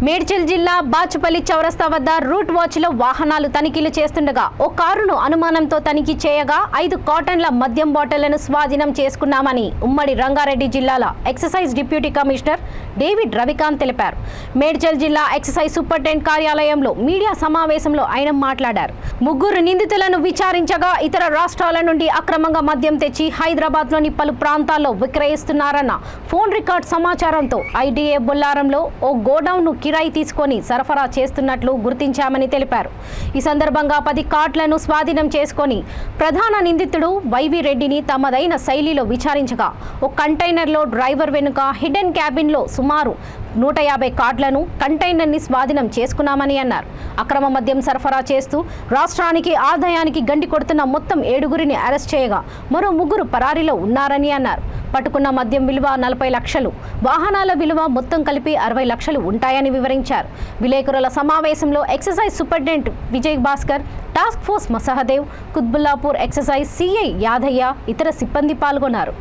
మేడ్చల్ జిల్లా బాచుపల్లి చౌరస్తా వద్ద రూట్ వాచ్లో వాహనాలు తనిఖీలు చేస్తుండగా ఓ కారును అనుమానంతో తనిఖీ చేయగా 5 కాటన్ల మద్యం బాటిళ్లను స్వాధీనం చేసుకున్నామని ఉమ్మడి రంగారెడ్డి జిల్లాల excise deputy commissioner David Ravikanth తెలిపారు. మేడ్చల్ జిల్లా ఎక్సైజ్ సూపరింటెండెంట్ కార్యాలయంలో మీడియా సమావేశంలో ఆయన మాట్లాడారు. 3 నిందితులను విచారించగా ఇతర రాష్ట్రాల నుండి అక్రమంగా మద్యం తెచ్చి హైదరాబాద్లోని పలు ప్రాంతాల్లో విక్రయిస్తున్నారన్న ఫోన్ రికార్డ్ సమాచారంతో ఐడీఏ బొల్లారంలో ఓ గోడౌన్ను కిరాయి తీసుకొని సరఫరా చేస్తున్నట్లు గుర్తించామని తెలిపారు. ఈ సందర్భంగా 10 కార్డులను స్వాధీనం చేసుకొని ప్రధాన నిందితుడు వైవి రెడ్డిని తమదైన శైలిలో విచారించగా ఓ కంటైనర్లో డ్రైవర్ వెనుక హిడెన్ క్యాబిన్లో సుమారు 150 కార్డులను కంటైనర్ని స్వాధీనం చేసుకున్నామని అన్నారు. అక్రమ మద్యం సరఫరా చేస్తూ రాష్ట్రానికి ఆదాయానికి గండి కొడుతున్న మొత్తం 7గురిని అరెస్ట్ చేయగా మరో 3 పరారీలో ఉన్నారని అన్నారు. పట్టుకున్న మద్యం విలువ 40 లక్షలు, వాహనాల విలువ మొత్తం కలిపి 60 లక్షలు ఉంటాయని వివరించారు. విలేకరుల సమావేశంలో excise superintendent Vijay Bhaskar, task force మసహదేవ్, కుత్బుల్లాపూర్ ఎక్సైజ్ సిఐ యాదయ్య ఇతర సిబ్బంది పాల్గొన్నారు.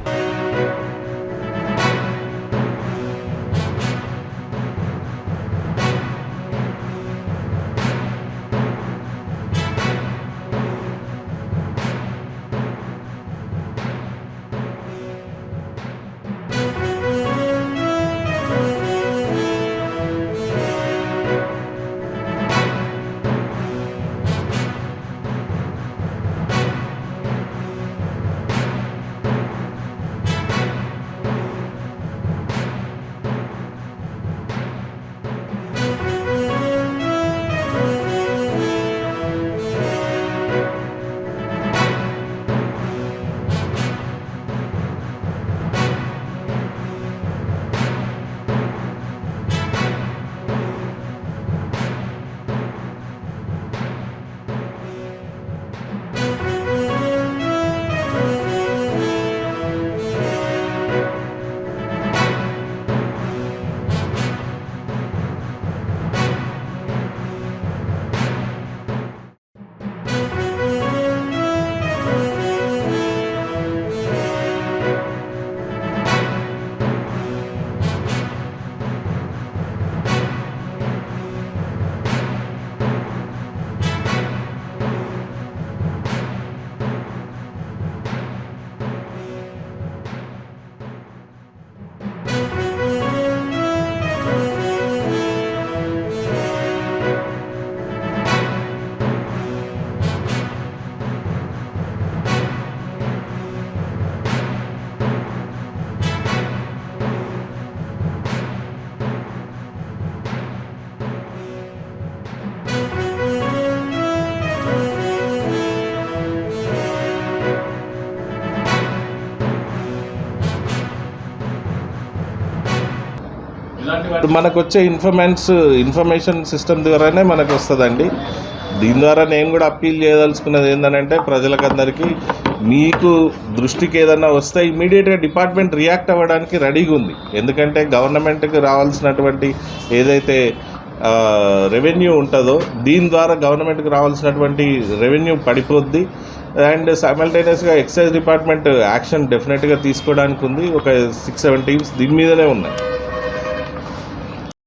మనకు వచ్చే ఇన్ఫర్మేషన్ సిస్టమ్ ద్వారానే మనకు వస్తుందండి. దీని ద్వారా నేను కూడా అప్పీల్ చేయదలుచుకున్నది ఏంటంటే ప్రజలకందరికీ మీకు దృష్టికి ఏదన్నా వస్తే ఇమీడియట్గా డిపార్ట్మెంట్ రియాక్ట్ అవ్వడానికి రెడీగా ఉంది. ఎందుకంటే గవర్నమెంట్కి రావాల్సినటువంటి ఏదైతే రెవెన్యూ ఉంటుందో దీని ద్వారా గవర్నమెంట్కి రావాల్సినటువంటి రెవెన్యూ పడిపోద్ది. అండ్ సైమల్టేనియస్గా ఎక్సైజ్ డిపార్ట్మెంట్ యాక్షన్ డెఫినెట్గా తీసుకోవడానికి ఉంది. ఒక 6-7 టీమ్స్ దీని మీదనే ఉన్నాయి.